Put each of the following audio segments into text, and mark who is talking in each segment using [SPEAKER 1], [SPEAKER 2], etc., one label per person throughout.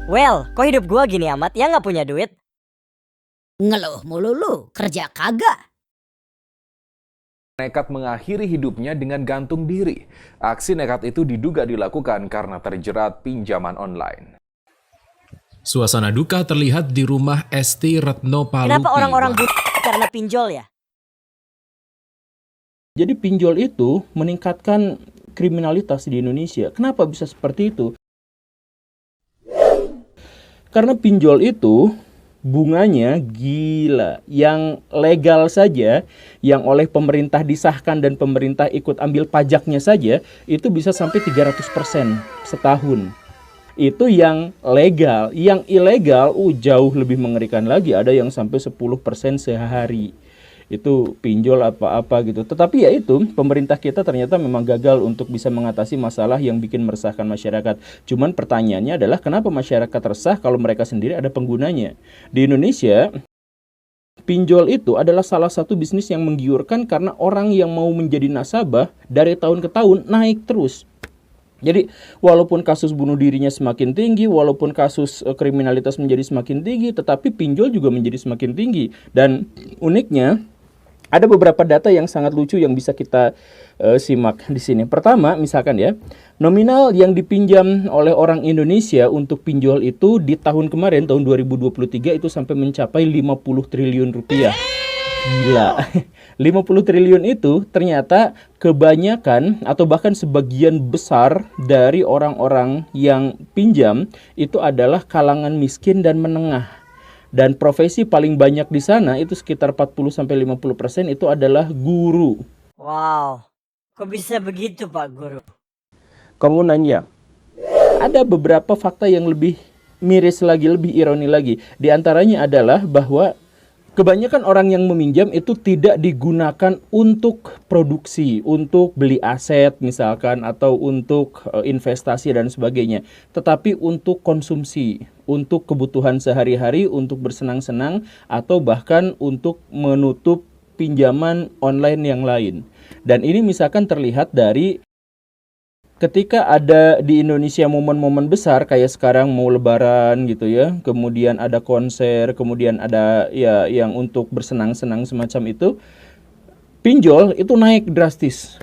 [SPEAKER 1] Well, kok hidup gua gini amat ya nggak punya duit?
[SPEAKER 2] Ngeluh mulu lu, kerja kagak.
[SPEAKER 3] Nekat mengakhiri hidupnya dengan gantung diri. Aksi nekat itu diduga dilakukan karena terjerat pinjaman online.
[SPEAKER 4] Suasana duka terlihat di rumah Esti Retno Palupi.
[SPEAKER 1] Kenapa orang-orang butuh karena pinjol ya?
[SPEAKER 5] Jadi pinjol itu meningkatkan kriminalitas di Indonesia. Kenapa bisa seperti itu? Karena pinjol itu bunganya gila. Yang legal saja, yang oleh pemerintah disahkan dan pemerintah ikut ambil pajaknya saja, itu bisa sampai 300% setahun. Itu yang legal. Yang ilegal jauh lebih mengerikan lagi. Ada yang sampai 10% sehari. Itu pinjol apa-apa gitu. Tetapi ya itu, pemerintah kita ternyata memang gagal untuk bisa mengatasi masalah yang bikin meresahkan masyarakat. Cuman pertanyaannya adalah kenapa masyarakat resah kalau mereka sendiri ada penggunanya. Di Indonesia, pinjol itu adalah salah satu bisnis yang menggiurkan karena orang yang mau menjadi nasabah dari tahun ke tahun naik terus. Jadi walaupun kasus bunuh dirinya semakin tinggi, walaupun kasus kriminalitas menjadi semakin tinggi, tetapi pinjol juga menjadi semakin tinggi. Dan uniknya, ada beberapa data yang sangat lucu yang bisa kita simak di sini. Pertama, misalkan ya, nominal yang dipinjam oleh orang Indonesia untuk pinjol itu di tahun kemarin, tahun 2023 itu sampai mencapai 50 triliun rupiah. Gila. 50 triliun itu ternyata kebanyakan atau bahkan sebagian besar dari orang-orang yang pinjam itu adalah kalangan miskin dan menengah. Dan profesi paling banyak di sana itu sekitar 40-50% itu adalah guru.
[SPEAKER 1] Wow, kok bisa begitu Pak Guru?
[SPEAKER 5] Kamu nanya, ada beberapa fakta yang lebih miris lagi, lebih ironi lagi. Di antaranya adalah bahwa kebanyakan orang yang meminjam itu tidak digunakan untuk produksi, untuk beli aset misalkan, atau untuk investasi dan sebagainya. Tetapi untuk konsumsi, untuk kebutuhan sehari-hari, untuk bersenang-senang, atau bahkan untuk menutup pinjaman online yang lain. Dan ini misalkan terlihat dari ketika ada di Indonesia momen-momen besar kayak sekarang mau lebaran gitu ya, kemudian ada konser, kemudian ada ya yang untuk bersenang-senang semacam itu, pinjol itu naik drastis.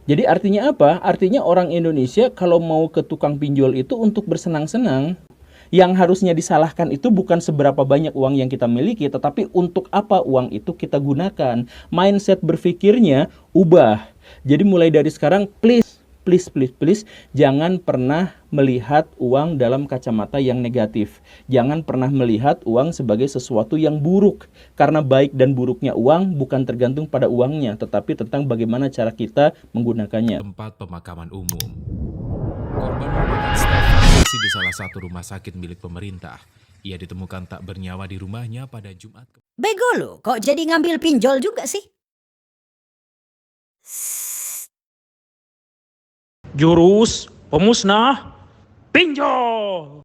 [SPEAKER 5] Jadi artinya apa? Artinya orang Indonesia kalau mau ke tukang pinjol itu untuk bersenang-senang. Yang harusnya disalahkan itu bukan seberapa banyak uang yang kita miliki, tetapi untuk apa uang itu kita gunakan. Mindset berpikirnya ubah. Jadi mulai dari sekarang please, jangan pernah melihat uang dalam kacamata yang negatif. Jangan pernah melihat uang sebagai sesuatu yang buruk. Karena baik dan buruknya uang bukan tergantung pada uangnya, tetapi tentang bagaimana cara kita menggunakannya.
[SPEAKER 4] Tempat pemakaman umum. Korban merupakan staf farmasi di salah satu rumah sakit milik pemerintah. Ia ditemukan tak bernyawa di rumahnya pada Jumat.
[SPEAKER 2] Bego lu, kok jadi ngambil pinjol juga sih?
[SPEAKER 6] Jurus pemusnah pinjol.